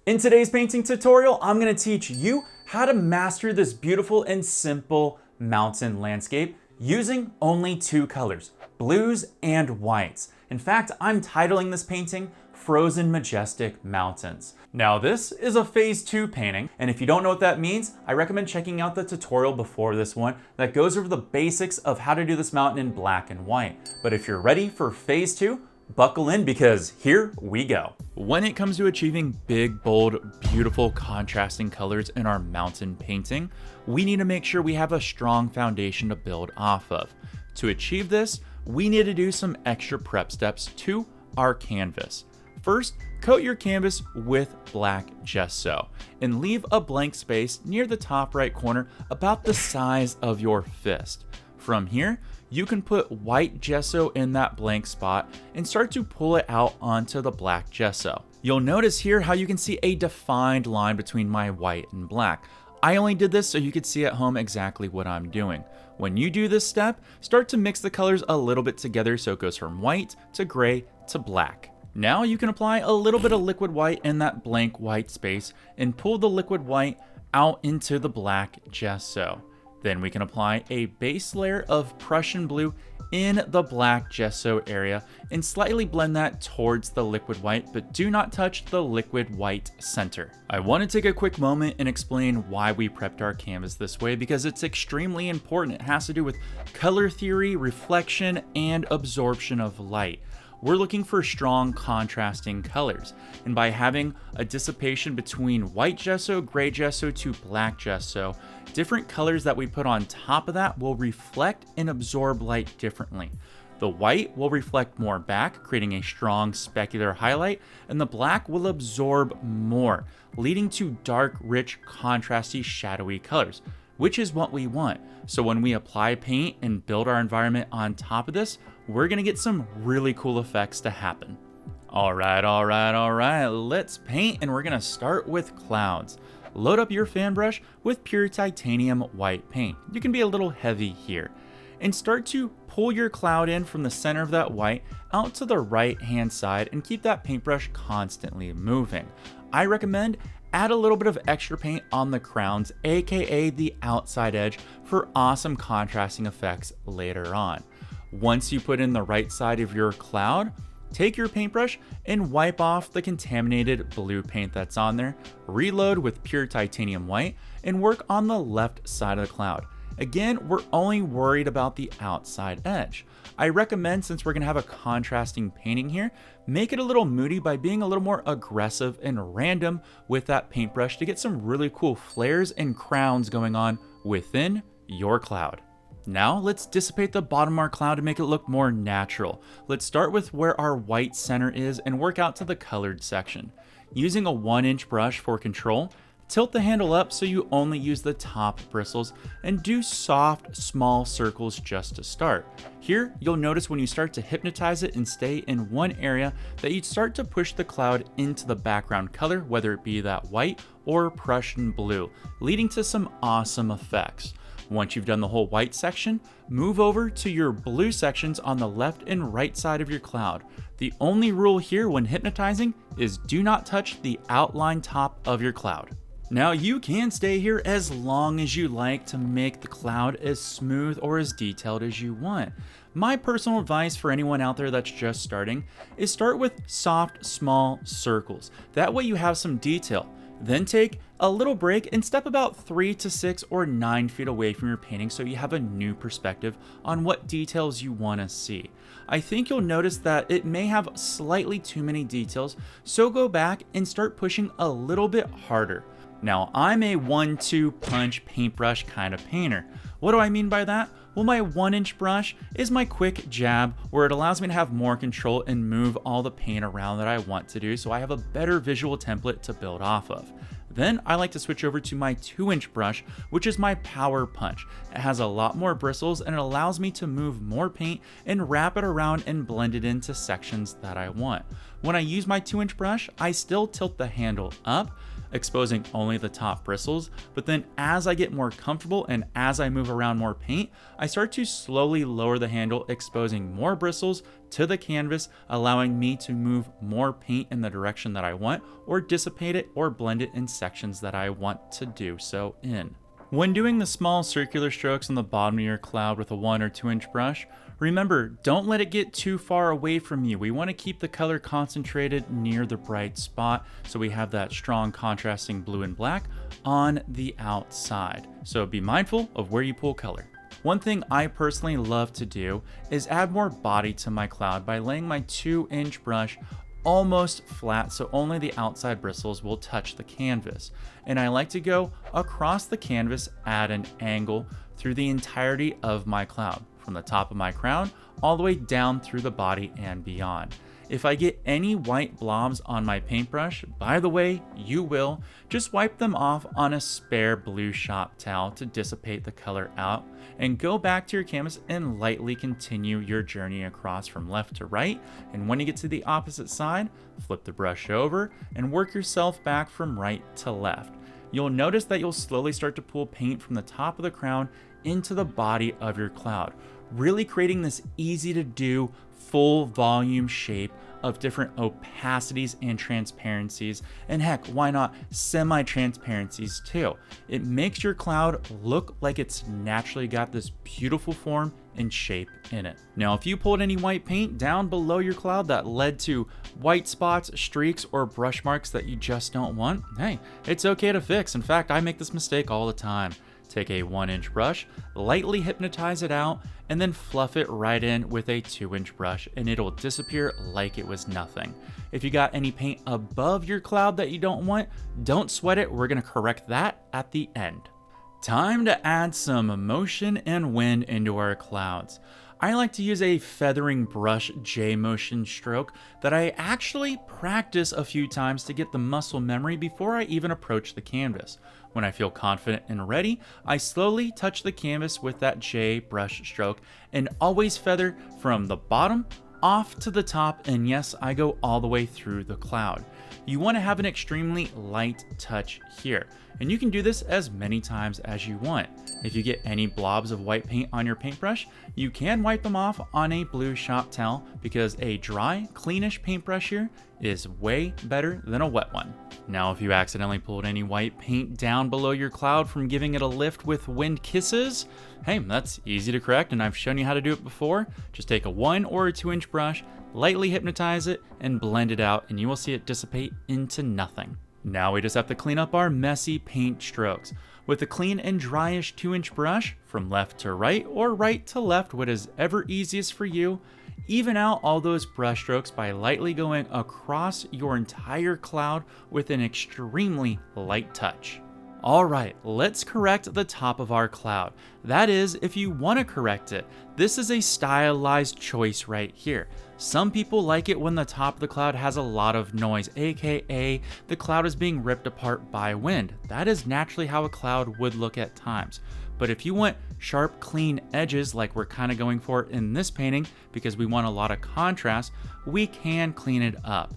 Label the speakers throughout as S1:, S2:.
S1: In today's painting tutorial, I'm going to teach you how to master this beautiful and simple mountain landscape using only two colors, blues and whites. In fact, I'm titling this painting Frozen Majestic Mountains. Now this is a phase 2 painting, and if you don't know what that means, I recommend checking out the tutorial before this one that goes over the basics of how to do this mountain in black and white. But if you're ready for phase 2, buckle in because here we go. When it comes to achieving big, bold, beautiful, contrasting colors in our mountain painting, we need to make sure we have a strong foundation to build off of. To achieve this, we need to do some extra prep steps to our canvas. First, coat your canvas with black gesso and leave a blank space near the top right corner about the size of your fist. From here, you can put white gesso in that blank spot and start to pull it out onto the black gesso. You'll notice here how you can see a defined line between my white and black. I only did this so you could see at home exactly what I'm doing. When you do this step, start to mix the colors a little bit together so it goes from white to gray to black. Now you can apply a little bit of liquid white in that blank white space and pull the liquid white out into the black gesso. Then we can apply a base layer of Prussian blue in the black gesso area and slightly blend that towards the liquid white, but do not touch the liquid white center. I want to take a quick moment and explain why we prepped our canvas this way because it's extremely important. It has to do with color theory, reflection, and absorption of light. We're looking for strong contrasting colors, and by having a dissipation between white gesso, gray gesso to black gesso, different colors that we put on top of that will reflect and absorb light differently. The white will reflect more back, creating a strong specular highlight, and the black will absorb more, leading to dark, rich, contrasty, shadowy colors, which is what we want. So when we apply paint and build our environment on top of this, we're gonna get some really cool effects to happen. All right, let's paint, and we're gonna start with clouds. Load up your fan brush with pure titanium white paint. You can be a little heavy here. And start to pull your cloud in from the center of that white out to the right hand side and keep that paintbrush constantly moving. I recommend add a little bit of extra paint on the crowns, aka the outside edge, for awesome contrasting effects later on. Once you put in the right side of your cloud, take your paintbrush and wipe off the contaminated blue paint that's on there, reload with pure titanium white, and work on the left side of the cloud. Again, we're only worried about the outside edge. I recommend, since we're gonna have a contrasting painting here, make it a little moody by being a little more aggressive and random with that paintbrush to get some really cool flares and crowns going on within your cloud. Now let's dissipate the bottom of our cloud to make it look more natural. Let's start with where our white center is and work out to the colored section. Using a 1-inch brush for control, tilt the handle up so you only use the top bristles and do soft, small circles just to start. Here, you'll notice when you start to hypnotize it and stay in one area that you start to push the cloud into the background color, whether it be that white or Prussian blue, leading to some awesome effects. Once you've done the whole white section, move over to your blue sections on the left and right side of your cloud. The only rule here when hypnotizing is do not touch the outline top of your cloud. Now you can stay here as long as you like to make the cloud as smooth or as detailed as you want. My personal advice for anyone out there that's just starting is start with soft, small circles. That way you have some detail. Then take a little break and step about 3 to 6 or 9 feet away from your painting so you have a new perspective on what details you want to see. I think you'll notice that it may have slightly too many details, so go back and start pushing a little bit harder. Now, I'm a 1-2 punch paintbrush kind of painter. What do I mean by that? Well, my 1-inch brush is my quick jab where it allows me to have more control and move all the paint around that I want to do so I have a better visual template to build off of. Then I like to switch over to my 2-inch brush, which is my power punch. It has a lot more bristles and it allows me to move more paint and wrap it around and blend it into sections that I want. When I use my 2-inch brush, I still tilt the handle up, exposing only the top bristles, but then as I get more comfortable and as I move around more paint, I start to slowly lower the handle, exposing more bristles to the canvas, allowing me to move more paint in the direction that I want, or dissipate it or blend it in sections that I want to do so in. When doing the small circular strokes on the bottom of your cloud with a 1 or 2-inch brush, remember, don't let it get too far away from you. We want to keep the color concentrated near the bright spot so we have that strong contrasting blue and black on the outside. So be mindful of where you pull color. One thing I personally love to do is add more body to my cloud by laying my 2-inch brush almost flat so only the outside bristles will touch the canvas. And I like to go across the canvas at an angle through the entirety of my cloud, from the top of my crown all the way down through the body and beyond. If I get any white blobs on my paintbrush, by the way, you will, just wipe them off on a spare blue shop towel to dissipate the color out, and go back to your canvas and lightly continue your journey across from left to right. And when you get to the opposite side, flip the brush over and work yourself back from right to left. You'll notice that you'll slowly start to pull paint from the top of the crown into the body of your cloud, really creating this easy to do full volume shape of different opacities and transparencies, and heck, why not semi-transparencies too. It makes your cloud look like it's naturally got this beautiful form and shape in it. Now, if you pulled any white paint down below your cloud that led to white spots, streaks, or brush marks that you just don't want, hey, it's okay to fix. In fact, I make this mistake all the time. Take a 1-inch brush, lightly hypnotize it out, and then fluff it right in with a 2-inch brush, and it'll disappear like it was nothing. If you got any paint above your cloud that you don't want, don't sweat it. We're gonna correct that at the end. Time to add some motion and wind into our clouds. I like to use a feathering brush J motion stroke that I actually practice a few times to get the muscle memory before I even approach the canvas. When I feel confident and ready, I slowly touch the canvas with that J brush stroke and always feather from the bottom off to the top, and yes, I go all the way through the cloud. You want to have an extremely light touch here, and you can do this as many times as you want. If you get any blobs of white paint on your paintbrush, you can wipe them off on a blue shop towel, because a dry, cleanish paintbrush here is way better than a wet one. Now, if you accidentally pulled any white paint down below your cloud from giving it a lift with wind kisses, hey, that's easy to correct, and I've shown you how to do it before. Just take a 1 or a 2-inch brush, lightly hypnotize it, and blend it out, and you will see it dissipate into nothing. Now we just have to clean up our messy paint strokes. With a clean and dryish 2-inch brush, from left to right or right to left, what is ever easiest for you, even out all those brush strokes by lightly going across your entire cloud with an extremely light touch. Alright, let's correct the top of our cloud. That is, if you want to correct it. This is a stylized choice right here. Some people like it when the top of the cloud has a lot of noise, aka the cloud is being ripped apart by wind. That is naturally how a cloud would look at times. But if you want sharp, clean edges like we're kind of going for in this painting, because we want a lot of contrast, we can clean it up.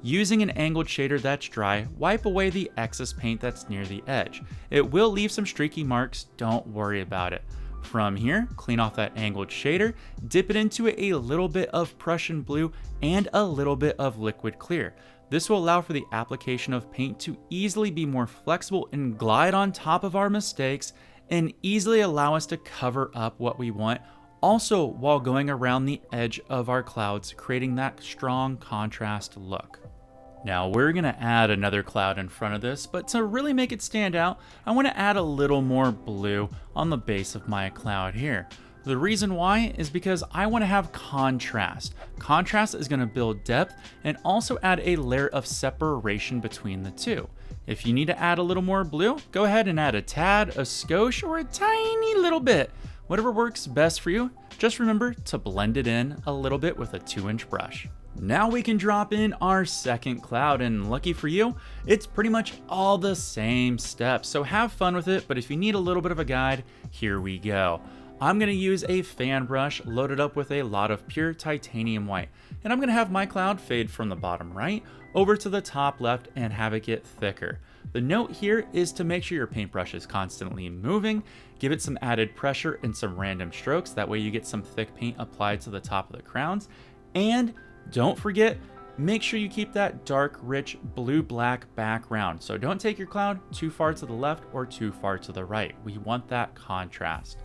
S1: Using an angled shader that's dry, wipe away the excess paint that's near the edge. It will leave some streaky marks, don't worry about it. From here, clean off that angled shader, dip it into a little bit of Prussian blue and a little bit of liquid clear. This will allow for the application of paint to easily be more flexible and glide on top of our mistakes, and easily allow us to cover up what we want, also while going around the edge of our clouds, creating that strong contrast look. Now we're going to add another cloud in front of this, but to really make it stand out, I want to add a little more blue on the base of my cloud here. The reason why is because I want to have contrast. Contrast is going to build depth and also add a layer of separation between the two. If you need to add a little more blue, go ahead and add a tad, a skosh, or a tiny little bit. Whatever works best for you. Just remember to blend it in a little bit with a 2-inch brush. Now we can drop in our second cloud, and lucky for you, it's pretty much all the same steps, so have fun with it. But if you need a little bit of a guide, here we go. I'm going to use a fan brush loaded up with a lot of pure titanium white. And I'm going to have my cloud fade from the bottom right over to the top left and have it get thicker. The note here is to make sure your paintbrush is constantly moving, give it some added pressure and some random strokes, that way you get some thick paint applied to the top of the crowns. And don't forget, make sure you keep that dark, rich blue-black background. So don't take your cloud too far to the left or too far to the right. We want that contrast.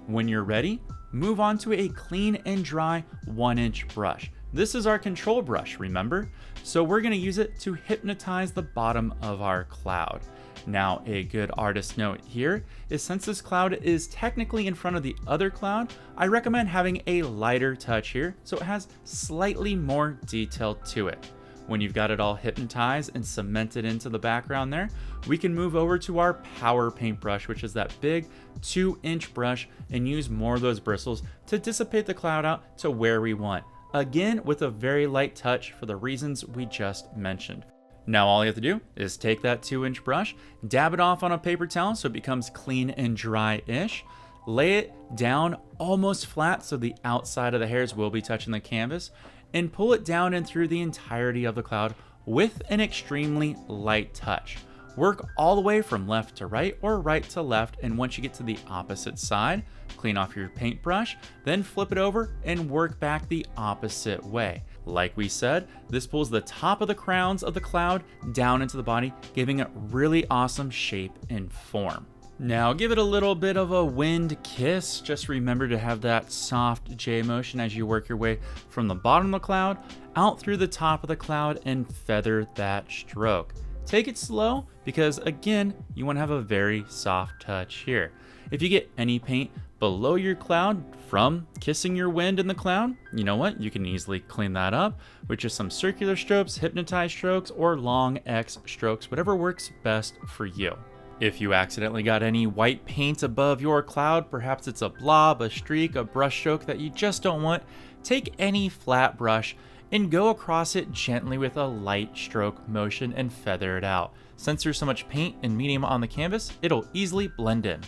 S1: When you're ready, move on to a clean and dry 1-inch brush. This is our control brush, remember? So we're going to use it to hypnotize the bottom of our cloud. Now, a good artist note here is, since this cloud is technically in front of the other cloud, I recommend having a lighter touch here so it has slightly more detail to it. When you've got it all hypnotized and cemented into the background there, we can move over to our power paintbrush, which is that big 2-inch brush, and use more of those bristles to dissipate the cloud out to where we want. Again, with a very light touch for the reasons we just mentioned. Now all you have to do is take that 2-inch brush, dab it off on a paper towel so it becomes clean and dry-ish, lay it down almost flat so the outside of the hairs will be touching the canvas, and pull it down and through the entirety of the cloud with an extremely light touch. Work all the way from left to right or right to left, and once you get to the opposite side, clean off your paintbrush, then flip it over and work back the opposite way. Like we said, this pulls the top of the crowns of the cloud down into the body, giving it really awesome shape and form. Now give it a little bit of a wind kiss. Just remember to have that soft J motion as you work your way from the bottom of the cloud out through the top of the cloud and feather that stroke. Take it slow because, again, you want to have a very soft touch here. If you get any paint below your cloud from kissing your wind in the cloud, you know what? You can easily clean that up with just some circular strokes, hypnotized strokes, or long X strokes, whatever works best for you. If you accidentally got any white paint above your cloud, perhaps it's a blob, a streak, a brush stroke that you just don't want, take any flat brush and go across it gently with a light stroke motion and feather it out. Since there's so much paint and medium on the canvas, it'll easily blend in.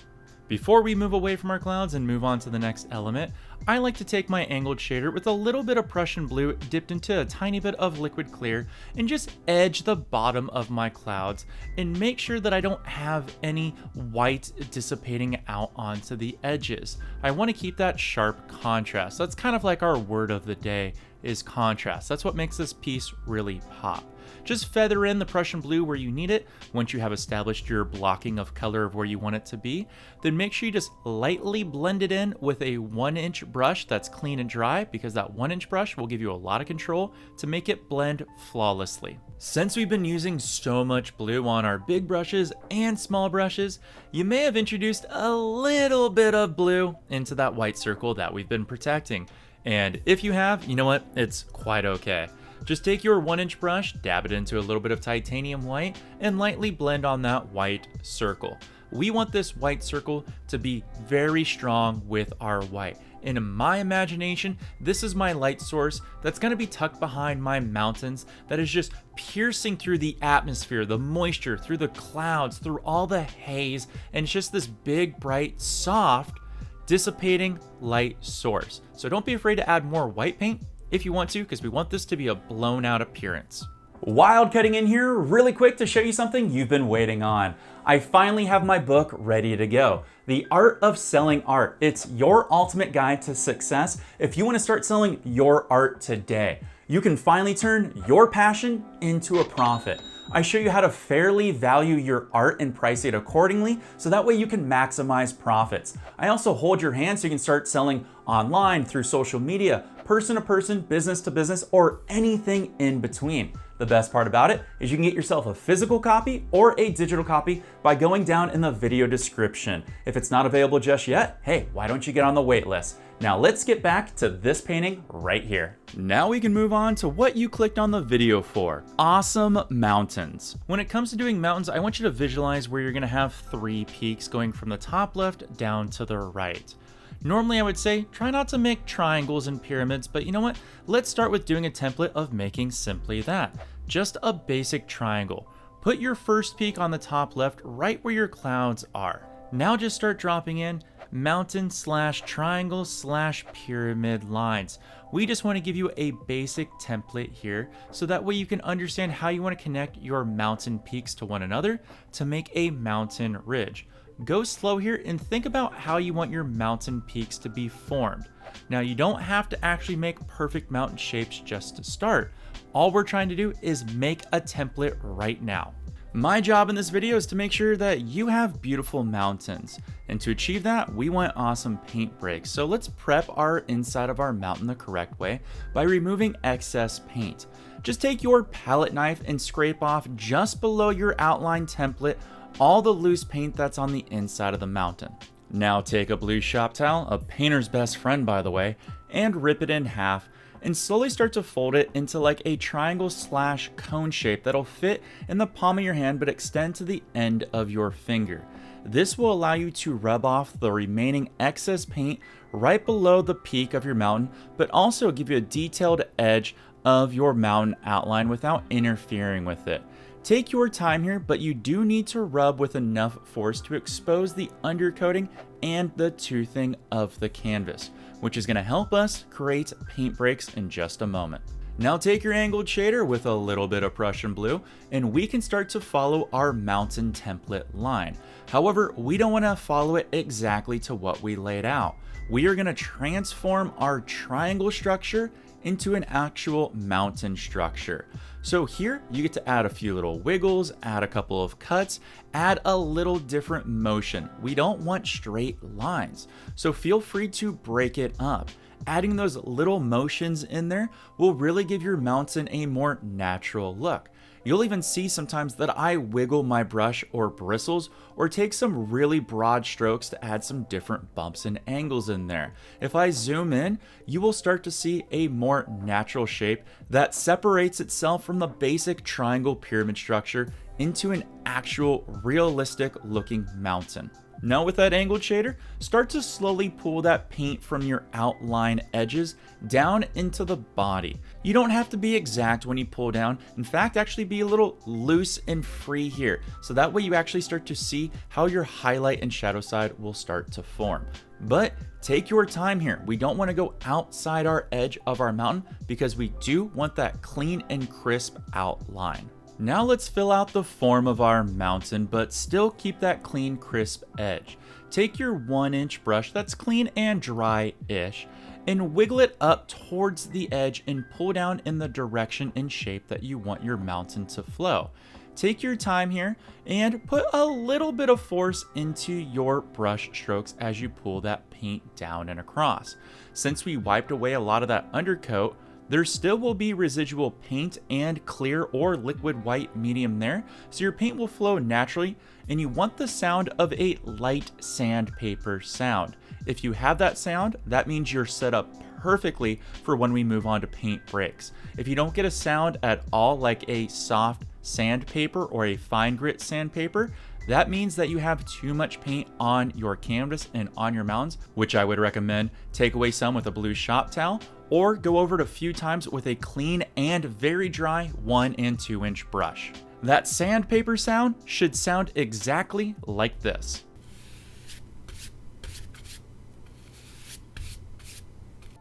S1: Before we move away from our clouds and move on to the next element, I like to take my angled shader with a little bit of Prussian blue dipped into a tiny bit of liquid clear and just edge the bottom of my clouds and make sure that I don't have any white dissipating out onto the edges. I want to keep that sharp contrast. That's kind of like our word of the day is contrast. That's what makes this piece really pop. Just feather in the Prussian blue where you need it. Once you have established your blocking of color of where you want it to be, then make sure you just lightly blend it in with a 1-inch brush that's clean and dry, because that 1-inch brush will give you a lot of control to make it blend flawlessly. Since we've been using so much blue on our big brushes and small brushes, you may have introduced a little bit of blue into that white circle that we've been protecting. And if you have, you know what? It's quite okay. Just take your 1-inch brush, dab it into a little bit of titanium white, and lightly blend on that white circle. We want this white circle to be very strong with our white. And in my imagination, this is my light source that's going to be tucked behind my mountains, that is just piercing through the atmosphere, the moisture, through the clouds, through all the haze, and it's just this big, bright, soft, dissipating light source. So don't be afraid to add more white paint if you want to, because we want this to be a blown out appearance. Wild cutting in here really quick to show you something you've been waiting on. I finally have my book ready to go. The Art of Selling Art. It's your ultimate guide to success if you want to start selling your art today. You can finally turn your passion into a profit. I show you how to fairly value your art and price it accordingly, so that way you can maximize profits. I also hold your hand so you can start selling online, through social media, person to person, business to business, or anything in between. The best part about it is you can get yourself a physical copy or a digital copy by going down in the video description. If it's not available just yet, hey, why don't you get on the wait list? Now let's get back to this painting right here. Now we can move on to what you clicked on the video for. Awesome mountains. When it comes to doing mountains, I want you to visualize where you're gonna have 3 peaks going from the top left down to the right. Normally I would say try not to make triangles and pyramids, but you know what? Let's start with doing a template of making simply that. Just a basic triangle. Put your first peak on the top left right where your clouds are. Now just start dropping in mountain slash triangle slash pyramid lines. We just want to give you a basic template here so that way you can understand how you want to connect your mountain peaks to one another to make a mountain ridge. Go slow here and think about how you want your mountain peaks to be formed. Now, you don't have to actually make perfect mountain shapes just to start. All we're trying to do is make a template right now. My job in this video is to make sure that you have beautiful mountains. And to achieve that, we want awesome paint breaks. So let's prep our inside of our mountain the correct way by removing excess paint. Just take your palette knife and scrape off just below your outline template all the loose paint that's on the inside of the mountain. Now take a blue shop towel, a painter's best friend by the way, and rip it in half and slowly start to fold it into like a triangle slash cone shape that'll fit in the palm of your hand but extend to the end of your finger. This will allow you to rub off the remaining excess paint right below the peak of your mountain, but also give you a detailed edge of your mountain outline without interfering with it. Take your time here, but you do need to rub with enough force to expose the undercoating and the toothing of the canvas, which is going to help us create paint breaks in just a moment. Now take your angled shader with a little bit of Prussian blue, and we can start to follow our mountain template line. However, we don't want to follow it exactly to what we laid out. We are going to transform our triangle structure into an actual mountain structure. So here you get to add a few little wiggles, add a couple of cuts, add a little different motion. We don't want straight lines, so feel free to break it up. Adding those little motions in there will really give your mountain a more natural look. You'll even see sometimes that I wiggle my brush or bristles or take some really broad strokes to add some different bumps and angles in there. If I zoom in, you will start to see a more natural shape that separates itself from the basic triangle pyramid structure into an actual realistic looking mountain. Now with that angled shader, start to slowly pull that paint from your outline edges down into the body. You don't have to be exact when you pull down. In fact, actually be a little loose and free here. So that way you actually start to see how your highlight and shadow side will start to form. But take your time here. We don't want to go outside our edge of our mountain because we do want that clean and crisp outline. Now let's fill out the form of our mountain, but still keep that clean, crisp edge. Take your 1-inch brush that's clean and dry-ish and wiggle it up towards the edge and pull down in the direction and shape that you want your mountain to flow. Take your time here and put a little bit of force into your brush strokes as you pull that paint down and across. Since we wiped away a lot of that undercoat, there still will be residual paint and clear or liquid white medium there, so your paint will flow naturally, and you want the sound of a light sandpaper sound. If you have that sound, that means you're set up perfectly for when we move on to paint breaks. If you don't get a sound at all like a soft sandpaper or a fine grit sandpaper, that means that you have too much paint on your canvas and on your mountains, which I would recommend take away some with a blue shop towel, or go over it a few times with a clean and very dry 1 and 2-inch brush. That sandpaper sound should sound exactly like this.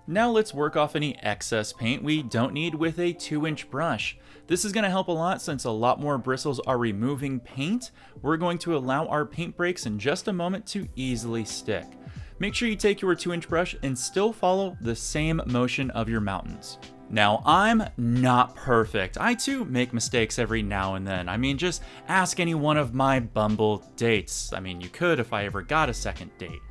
S1: Now let's work off any excess paint we don't need with a 2-inch brush. This is going to help a lot since a lot more bristles are removing paint. We're going to allow our paint breaks in just a moment to easily stick. Make sure you take your 2-inch brush and still follow the same motion of your mountains. Now, I'm not perfect. I too make mistakes every now and then. I mean, just ask any one of my Bumble dates. I mean, you could if I ever got a second date.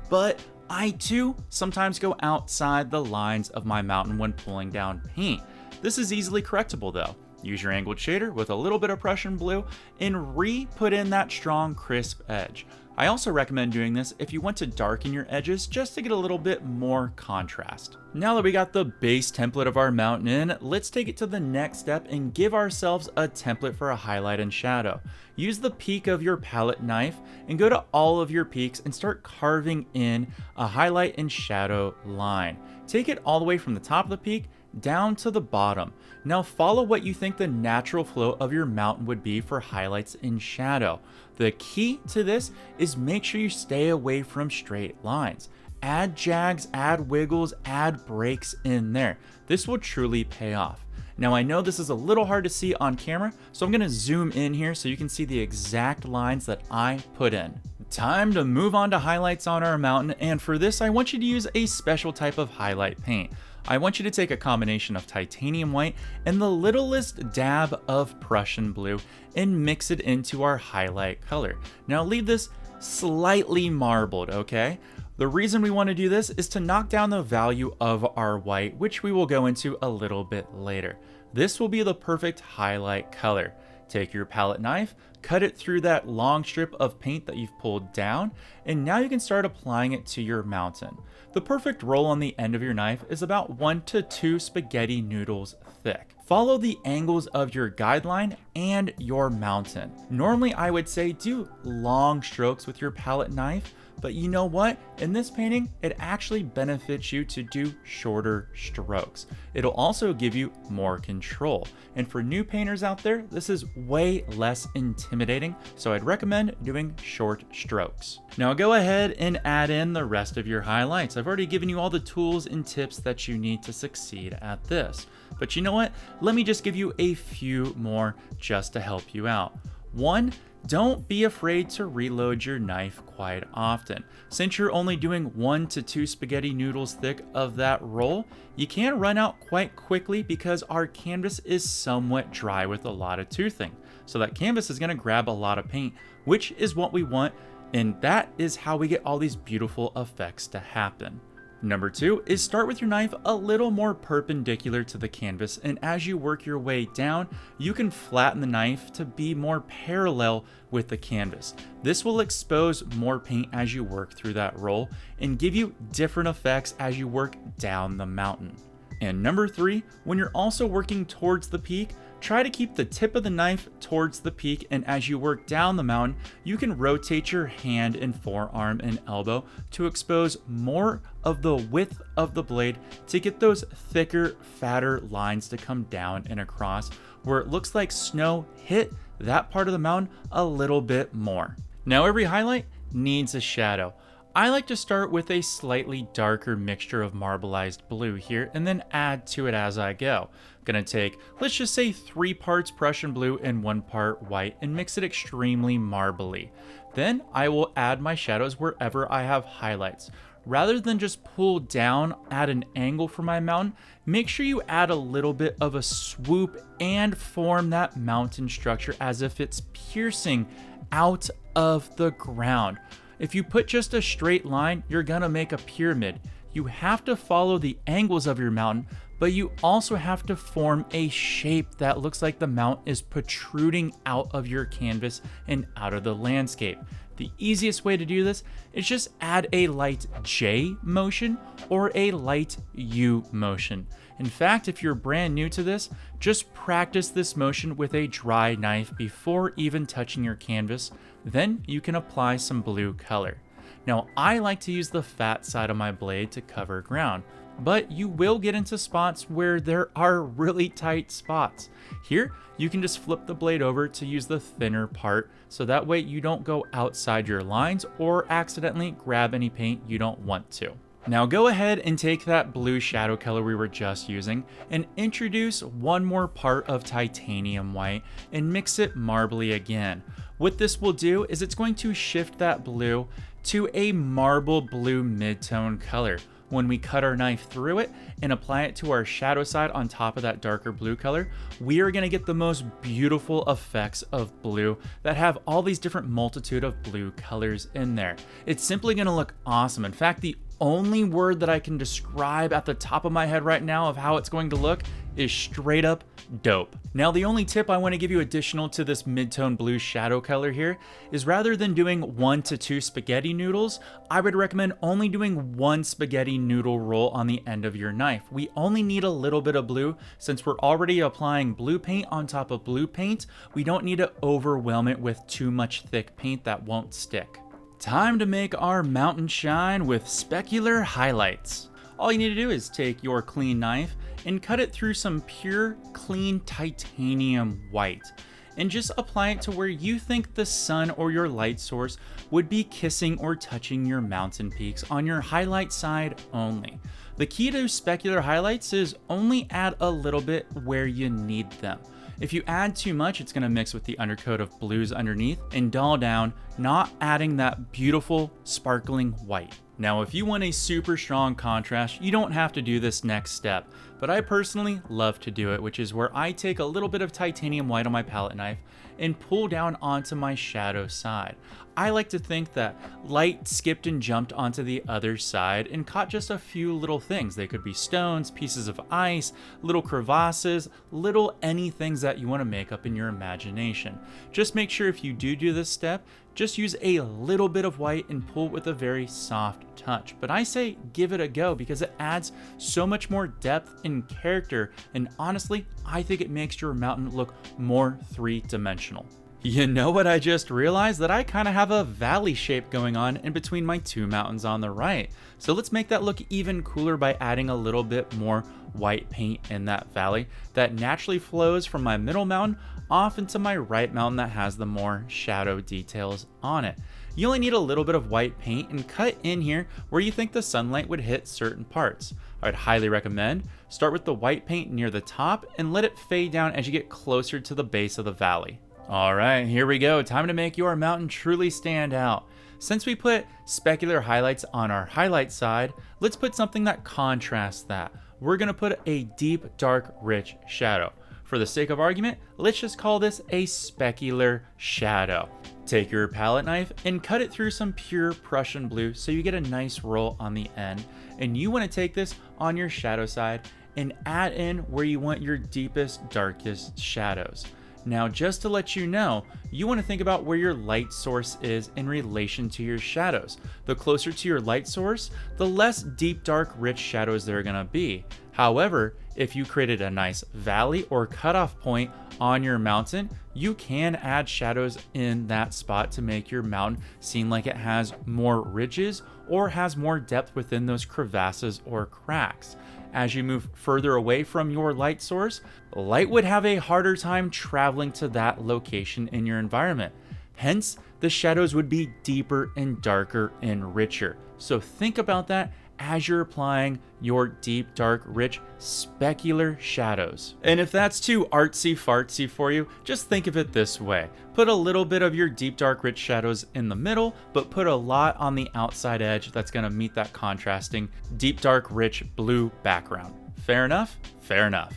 S1: But I too sometimes go outside the lines of my mountain when pulling down paint. This is easily correctable though. Use your angled shader with a little bit of Prussian blue and put in that strong, crisp edge. I also recommend doing this if you want to darken your edges just to get a little bit more contrast. Now that we got the base template of our mountain in, let's take it to the next step and give ourselves a template for a highlight and shadow. Use the peak of your palette knife and go to all of your peaks and start carving in a highlight and shadow line. Take it all the way from the top of the peak down to the bottom. Now follow what you think the natural flow of your mountain would be for highlights in shadow. The key to this is make sure you stay away from straight lines. Add jags, add wiggles, add breaks in there. This will truly pay off. Now I know this is a little hard to see on camera, so I'm gonna zoom in here so you can see the exact lines that I put in. Time to move on to highlights on our mountain, and for this I want you to use a special type of highlight paint. I want you to take a combination of titanium white and the littlest dab of Prussian blue and mix it into our highlight color. Now leave this slightly marbled, okay? The reason we want to do this is to knock down the value of our white, which we will go into a little bit later. This will be the perfect highlight color. Take your palette knife, cut it through that long strip of paint that you've pulled down, and now you can start applying it to your mountain. The perfect roll on the end of your knife is about 1 to 2 spaghetti noodles thick. Follow the angles of your guideline and your mountain. Normally I would say do long strokes with your palette knife, but you know what? In this painting, it actually benefits you to do shorter strokes. It'll also give you more control. And for new painters out there, this is way less intimidating, so I'd recommend doing short strokes. Now go ahead and add in the rest of your highlights. I've already given you all the tools and tips that you need to succeed at this. But you know what? Let me just give you a few more just to help you out. 1, don't be afraid to reload your knife quite often. Since you're only doing 1 to 2 spaghetti noodles thick of that roll, you can run out quite quickly because our canvas is somewhat dry with a lot of toothing. So that canvas is going to grab a lot of paint, which is what we want, and that is how we get all these beautiful effects to happen. Number 2 is start with your knife a little more perpendicular to the canvas, and as you work your way down, you can flatten the knife to be more parallel with the canvas. This will expose more paint as you work through that roll and give you different effects as you work down the mountain. And number 3, when you're also working towards the peak, try to keep the tip of the knife towards the peak, and as you work down the mountain, you can rotate your hand and forearm and elbow to expose more of the width of the blade to get those thicker, fatter lines to come down and across where it looks like snow hit that part of the mountain a little bit more. Now every highlight needs a shadow. I like to start with a slightly darker mixture of marbleized blue here and then add to it as I go. I'm gonna take, let's just say 3 parts Prussian blue and 1 part white and mix it extremely marbly. Then I will add my shadows wherever I have highlights. Rather than just pull down at an angle for my mountain, make sure you add a little bit of a swoop and form that mountain structure as if it's piercing out of the ground. If you put just a straight line, you're gonna make a pyramid. You have to follow the angles of your mountain, but you also have to form a shape that looks like the mountain is protruding out of your canvas and out of the landscape. The easiest way to do this is just add a light J motion or a light U motion. In fact, if you're brand new to this, just practice this motion with a dry knife before even touching your canvas. Then you can apply some blue color. Now, I like to use the fat side of my blade to cover ground, but you will get into spots where there are really tight spots. Here, you can just flip the blade over to use the thinner part, so that way you don't go outside your lines or accidentally grab any paint you don't want to. Now go ahead and take that blue shadow color we were just using and introduce 1 more part of titanium white and mix it marbly again. What this will do is it's going to shift that blue to a marble blue mid-tone color. When we cut our knife through it and apply it to our shadow side on top of that darker blue color, we are gonna get the most beautiful effects of blue that have all these different multitude of blue colors in there. It's simply gonna look awesome. In fact, the only word that I can describe at the top of my head right now of how it's going to look is straight up dope. Now, the only tip I want to give you additional to this mid-tone blue shadow color here is rather than doing 1 to 2 spaghetti noodles, I would recommend only doing 1 spaghetti noodle roll on the end of your knife. We only need a little bit of blue since we're already applying blue paint on top of blue paint. We don't need to overwhelm it with too much thick paint that won't stick. Time to make our mountain shine with specular highlights. all you need to do is take your clean knife and cut it through some pure, clean titanium white, and just apply it to where you think the sun or your light source would be kissing or touching your mountain peaks on your highlight side only. The key to specular highlights is only add a little bit where you need them. If you add too much, it's gonna mix with the undercoat of blues underneath and dull down, not adding that beautiful sparkling white. Now, if you want a super strong contrast, you don't have to do this next step, but I personally love to do it, which is where I take a little bit of titanium white on my palette knife and pull down onto my shadow side. I like to think that light skipped and jumped onto the other side and caught just a few little things. They could be stones, pieces of ice, little crevasses, little anything that you want to make up in your imagination. Just make sure if you do this step, just use a little bit of white and pull with a very soft touch. But I say give it a go because it adds so much more depth and character, and honestly, I think it makes your mountain look more three-dimensional. You know what I just realized? That I kind of have a valley shape going on in between my two mountains on the right. So let's make that look even cooler by adding a little bit more white paint in that valley that naturally flows from my middle mountain off into my right mountain that has the more shadow details on it. You only need a little bit of white paint and cut in here where you think the sunlight would hit certain parts. I'd highly recommend start with the white paint near the top and let it fade down as you get closer to the base of the valley. All right, here we go. Time to make your mountain truly stand out. Since we put specular highlights on our highlight side, let's put something that contrasts that. We're gonna put a deep, dark, rich shadow. For the sake of argument, let's just call this a specular shadow. Take your palette knife and cut it through some pure Prussian blue so you get a nice roll on the end. And you wanna take this on your shadow side and add in where you want your deepest, darkest shadows. Now, just to let you know, you want to think about where your light source is in relation to your shadows. The closer to your light source, the less deep, dark, rich shadows there are going to be. However, if you created a nice valley or cutoff point on your mountain, you can add shadows in that spot to make your mountain seem like it has more ridges or has more depth within those crevasses or cracks. As you move further away from your light source, light would have a harder time traveling to that location in your environment. Hence, the shadows would be deeper and darker and richer. So think about that as you're applying your deep, dark, rich, specular shadows. And if that's too artsy-fartsy for you, just think of it this way. Put a little bit of your deep, dark, rich shadows in the middle, but put a lot on the outside edge that's gonna meet that contrasting deep, dark, rich blue background. Fair enough? Fair enough.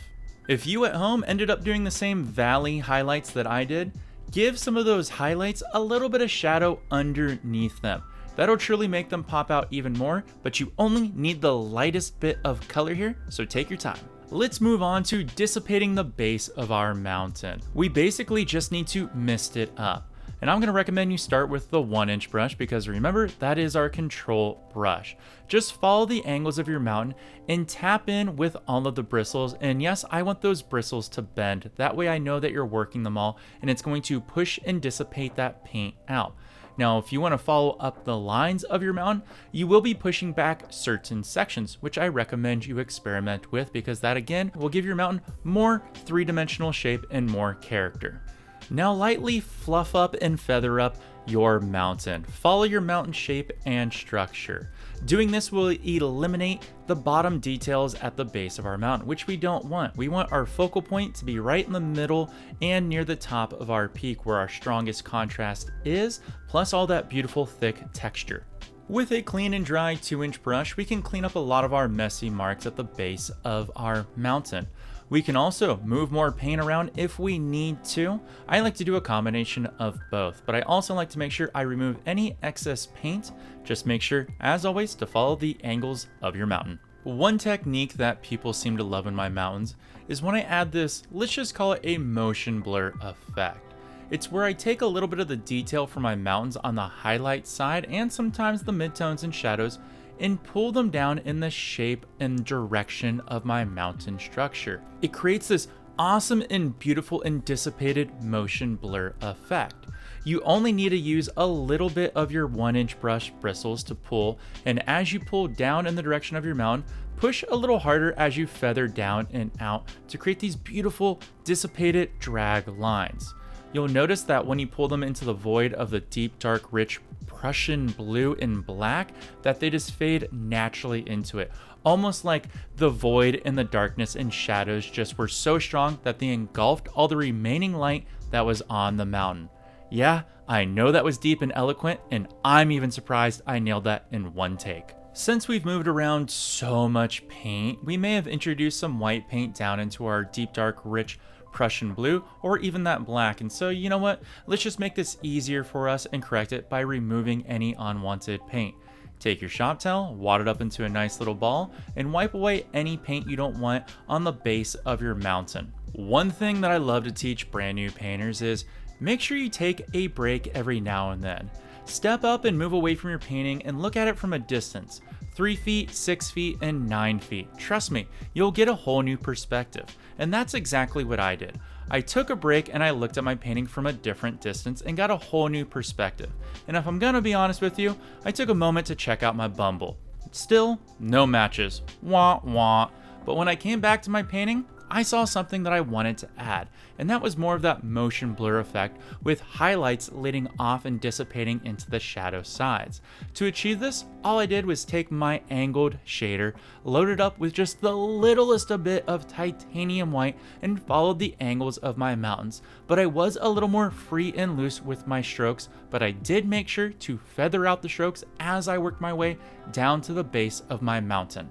S1: If you at home ended up doing the same valley highlights that I did, give some of those highlights a little bit of shadow underneath them. That'll truly make them pop out even more, but you only need the lightest bit of color here, so take your time. Let's move on to dissipating the base of our mountain. We basically just need to mist it up. And I'm gonna recommend you start with the 1-inch brush because remember, that is our control brush. Just follow the angles of your mountain and tap in with all of the bristles. And yes, I want those bristles to bend. That way I know that you're working them all and it's going to push and dissipate that paint out. Now, if you want to follow up the lines of your mountain, you will be pushing back certain sections, which I recommend you experiment with because that again will give your mountain more three-dimensional shape and more character. Now lightly fluff up and feather up your mountain. Follow your mountain shape and structure. Doing this will eliminate the bottom details at the base of our mountain, which we don't want. We want our focal point to be right in the middle and near the top of our peak where our strongest contrast is, plus all that beautiful thick texture. With a clean and dry 2-inch brush, we can clean up a lot of our messy marks at the base of our mountain. We can also move more paint around if we need to. I like to do a combination of both, but I also like to make sure I remove any excess paint. Just make sure, as always, to follow the angles of your mountain. One technique that people seem to love in my mountains is when I add this, let's just call it a motion blur effect. It's where I take a little bit of the detail from my mountains on the highlight side and sometimes the midtones and shadows and pull them down in the shape and direction of my mountain structure. It creates this awesome and beautiful and dissipated motion blur effect. You only need to use a little bit of your 1-inch brush bristles to pull, and as you pull down in the direction of your mountain, push a little harder as you feather down and out to create these beautiful dissipated drag lines. You'll notice that when you pull them into the void of the deep, dark, rich Prussian blue and black, that they just fade naturally into it. Almost like the void and the darkness and shadows just were so strong that they engulfed all the remaining light that was on the mountain. Yeah, I know that was deep and eloquent, and I'm even surprised I nailed that in one take. Since we've moved around so much paint, we may have introduced some white paint down into our deep, dark, rich Prussian blue, or even that black. And so, you know what? Let's just make this easier for us and correct it by removing any unwanted paint. Take your shop towel, wad it up into a nice little ball, and wipe away any paint you don't want on the base of your mountain. One thing that I love to teach brand new painters is make sure you take a break every now and then. Step up and move away from your painting and look at it from a distance. 3 feet, 6 feet, and 9 feet. Trust me, you'll get a whole new perspective. And that's exactly what I did. I took a break and I looked at my painting from a different distance and got a whole new perspective. And if I'm gonna be honest with you, I took a moment to check out my Bumble. Still, no matches. Wah wah. But when I came back to my painting, I saw something that I wanted to add, and that was more of that motion blur effect with highlights leading off and dissipating into the shadow sides. To achieve this, all I did was take my angled shader, load it up with just the littlest a bit of titanium white, and followed the angles of my mountains. But I was a little more free and loose with my strokes, but I did make sure to feather out the strokes as I worked my way down to the base of my mountain.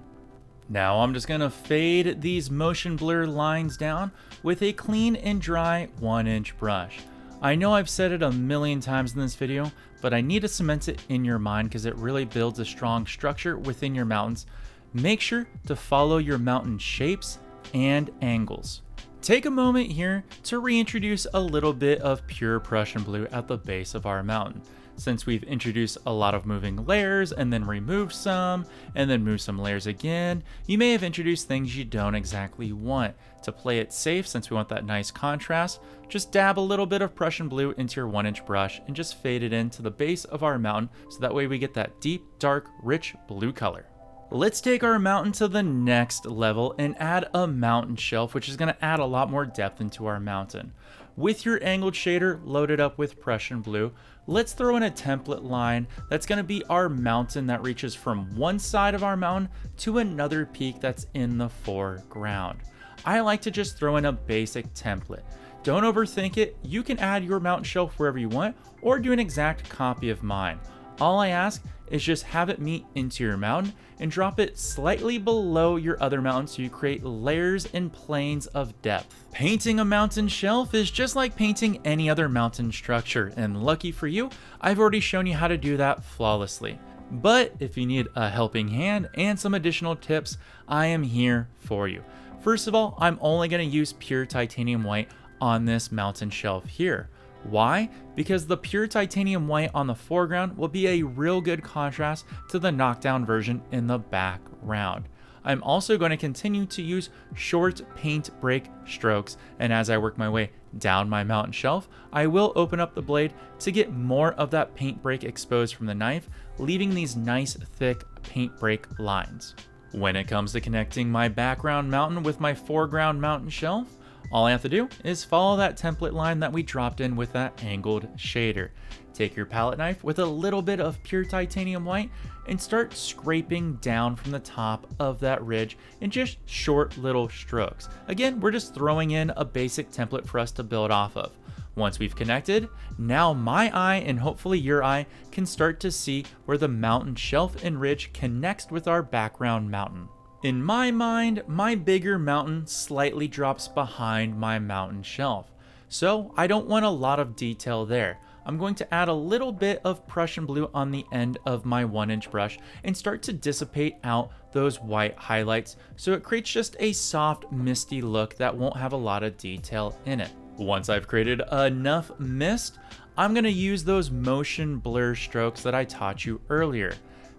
S1: Now I'm just gonna fade these motion blur lines down with a clean and dry 1-inch brush. I know I've said it a million times in this video, but I need to cement it in your mind because it really builds a strong structure within your mountains. Make sure to follow your mountain shapes and angles. Take a moment here to reintroduce a little bit of pure Prussian blue at the base of our mountain. Since we've introduced a lot of moving layers and then removed some and then moved some layers again, you may have introduced things you don't exactly want. To play it safe, since we want that nice contrast, just dab a little bit of Prussian blue into your 1-inch brush and just fade it into the base of our mountain so that way we get that deep, dark, rich blue color. Let's take our mountain to the next level and add a mountain shelf, which is going to add a lot more depth into our mountain. With your angled shader loaded up with Prussian blue, let's throw in a template line that's going to be our mountain that reaches from one side of our mountain to another peak that's in the foreground. I like to just throw in a basic template. Don't overthink it. You can add your mountain shelf wherever you want or do an exact copy of mine. All I ask is just have it meet into your mountain and drop it slightly below your other mountain so you create layers and planes of depth. Painting a mountain shelf is just like painting any other mountain structure, and lucky for you, I've already shown you how to do that flawlessly. But if you need a helping hand and some additional tips, I am here for you. First of all, I'm only going to use pure titanium white on this mountain shelf here. Why? Because the pure titanium white on the foreground will be a real good contrast to the knockdown version in the background. I'm also going to continue to use short paint break strokes, and as I work my way down my mountain shelf, I will open up the blade to get more of that paint break exposed from the knife, leaving these nice thick paint break lines. When it comes to connecting my background mountain with my foreground mountain shelf, all I have to do is follow that template line that we dropped in with that angled shader. Take your palette knife with a little bit of pure titanium white and start scraping down from the top of that ridge in just short little strokes. Again, we're just throwing in a basic template for us to build off of. Once we've connected, now my eye and hopefully your eye can start to see where the mountain shelf and ridge connects with our background mountain. In my mind, my bigger mountain slightly drops behind my mountain shelf, so I don't want a lot of detail there. I'm going to add a little bit of Prussian blue on the end of my 1-inch brush and start to dissipate out those white highlights so it creates just a soft, misty look that won't have a lot of detail in it. Once I've created enough mist, I'm going to use those motion blur strokes that I taught you earlier.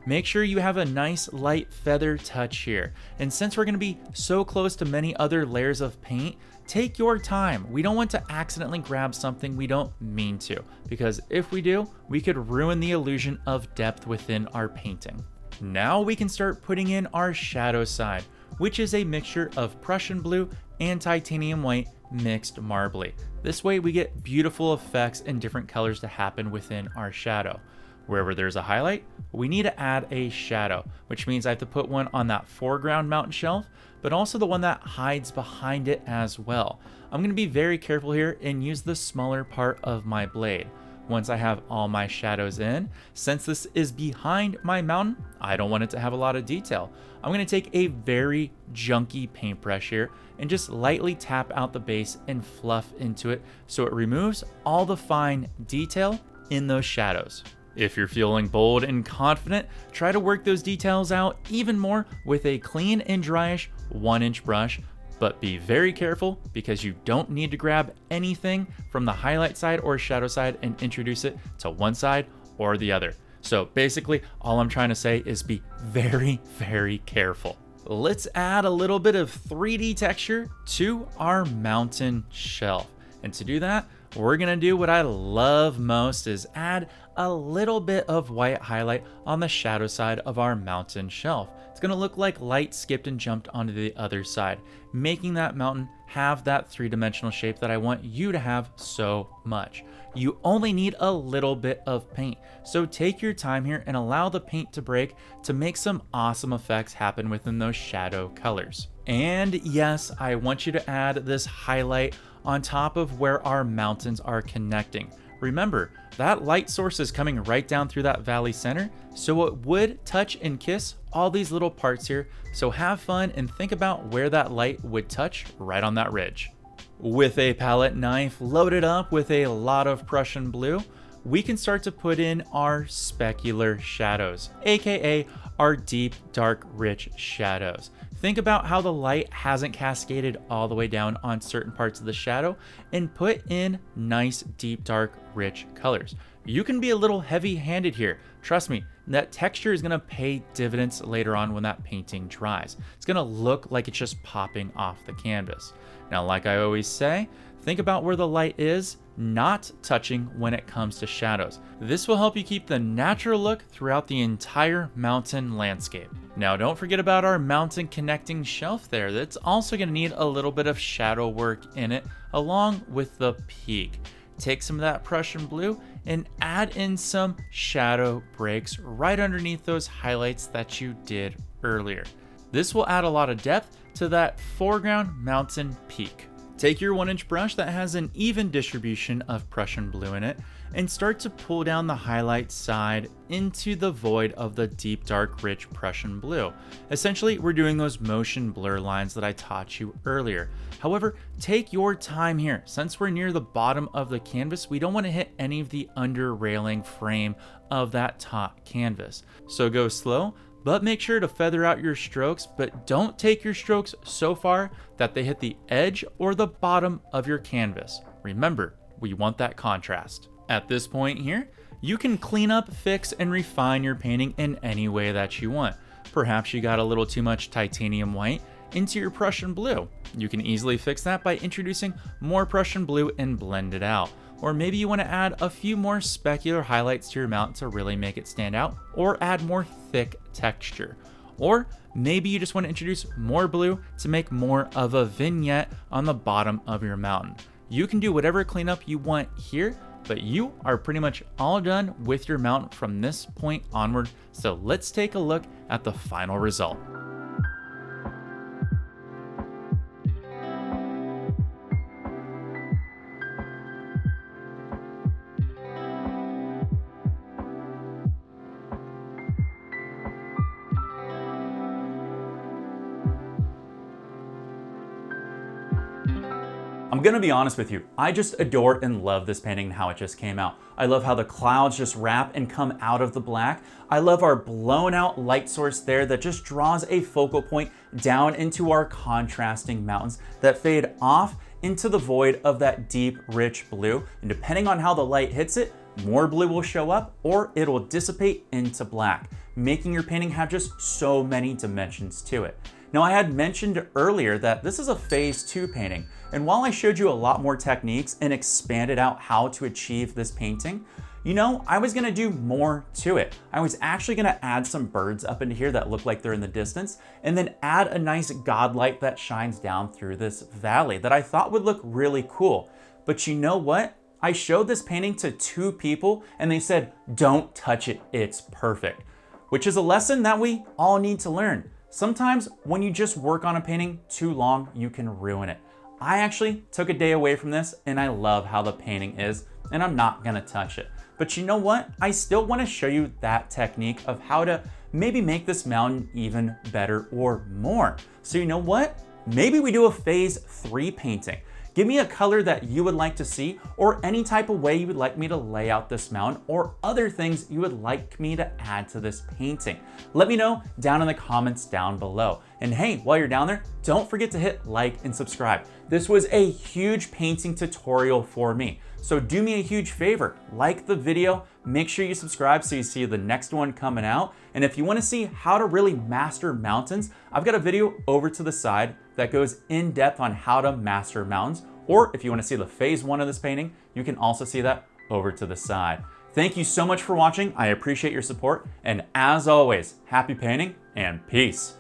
S1: Make sure you have a nice light feather touch here. And since we're going to be so close to many other layers of paint, take your time. We don't want to accidentally grab something we don't mean to, because if we do, we could ruin the illusion of depth within our painting. Now we can start putting in our shadow side, which is a mixture of Prussian blue and titanium white mixed marbly. This way we get beautiful effects and different colors to happen within our shadow. Wherever there's a highlight, we need to add a shadow, which means I have to put one on that foreground mountain shelf, but also the one that hides behind it as well. I'm going to be very careful here and use the smaller part of my blade. Once I have all my shadows in, since this is behind my mountain, I don't want it to have a lot of detail. I'm going to take a very junky paintbrush here and just lightly tap out the base and fluff into it so it removes all the fine detail in those shadows. If you're feeling bold and confident, try to work those details out even more with a clean and dryish 1-inch brush, but be very careful because you don't need to grab anything from the highlight side or shadow side and introduce it to one side or the other. So basically, all I'm trying to say is be very, very careful. Let's add a little bit of 3D texture to our mountain shelf. And to do that, we're gonna do what I love most, is add a little bit of white highlight on the shadow side of our mountain shelf. It's gonna look like light skipped and jumped onto the other side, making that mountain have that three-dimensional shape that I want you to have so much. You only need a little bit of paint, so take your time here and allow the paint to break to make some awesome effects happen within those shadow colors. And yes, I want you to add this highlight on top of where our mountains are connecting. Remember, that light source is coming right down through that valley center, so it would touch and kiss all these little parts here. So have fun and think about where that light would touch right on that ridge. With a palette knife loaded up with a lot of Prussian blue, we can start to put in our specular shadows, aka our deep, dark, rich shadows. Think about how the light hasn't cascaded all the way down on certain parts of the shadow and put in nice, deep, dark, rich colors. You can be a little heavy-handed here. Trust me, that texture is gonna pay dividends later on when that painting dries. It's gonna look like it's just popping off the canvas. Now, like I always say, think about where the light is not touching when it comes to shadows. This will help you keep the natural look throughout the entire mountain landscape. Now, don't forget about our mountain connecting shelf there. That's also gonna need a little bit of shadow work in it along with the peak. Take some of that Prussian blue and add in some shadow breaks right underneath those highlights that you did earlier. This will add a lot of depth to that foreground mountain peak. Take your 1-inch brush that has an even distribution of Prussian blue in it and start to pull down the highlight side into the void of the deep, dark, rich Prussian blue. Essentially, we're doing those motion blur lines that I taught you earlier. However, take your time here. Since we're near the bottom of the canvas, we don't want to hit any of the under railing frame of that top canvas. So go slow, but make sure to feather out your strokes, but don't take your strokes so far that they hit the edge or the bottom of your canvas. Remember, we want that contrast. At this point here, you can clean up, fix, and refine your painting in any way that you want. Perhaps you got a little too much titanium white into your Prussian blue. You can easily fix that by introducing more Prussian blue and blend it out. Or maybe you want to add a few more specular highlights to your mountain to really make it stand out, or add more thick texture. Or maybe you just want to introduce more blue to make more of a vignette on the bottom of your mountain. You can do whatever cleanup you want here, but you are pretty much all done with your mountain from this point onward. So let's take a look at the final result.
S2: I'm gonna be honest with you, I just adore and love this painting and how it just came out. I love how the clouds just wrap and come out of the black. I love our blown out light source there that just draws a focal point down into our contrasting mountains that fade off into the void of that deep, rich blue. And depending on how the light hits it, more blue will show up or it will dissipate into black, making your painting have just so many dimensions to it.
S1: Now, I had mentioned earlier that this is a phase 2 painting, and while I showed you a lot more techniques and expanded out how to achieve this painting, you know, I was gonna do more to it. I was actually gonna add some birds up into here that look like they're in the distance, and then add a nice godlight that shines down through this valley that I thought would look really cool. But you know what? I showed this painting to 2 people and they said, don't touch it, it's perfect. Which is a lesson that we all need to learn. Sometimes when you just work on a painting too long, you can ruin it. I actually took a day away from this and I love how the painting is, and I'm not gonna touch it. But you know what? I still wanna show you that technique of how to maybe make this mountain even better or more. So you know what? Maybe we do a phase 3 painting. Give me a color that you would like to see, or any type of way you would like me to lay out this mountain, or other things you would like me to add to this painting. Let me know down in the comments down below. And hey, while you're down there, don't forget to hit like and subscribe. This was a huge painting tutorial for me. So do me a huge favor, like the video, make sure you subscribe so you see the next one coming out. And if you want to see how to really master mountains, I've got a video over to the side that goes in depth on how to master mountains. Or if you want to see the phase 1 of this painting, you can also see that over to the side. Thank you so much for watching. I appreciate your support. And as always, happy painting and peace.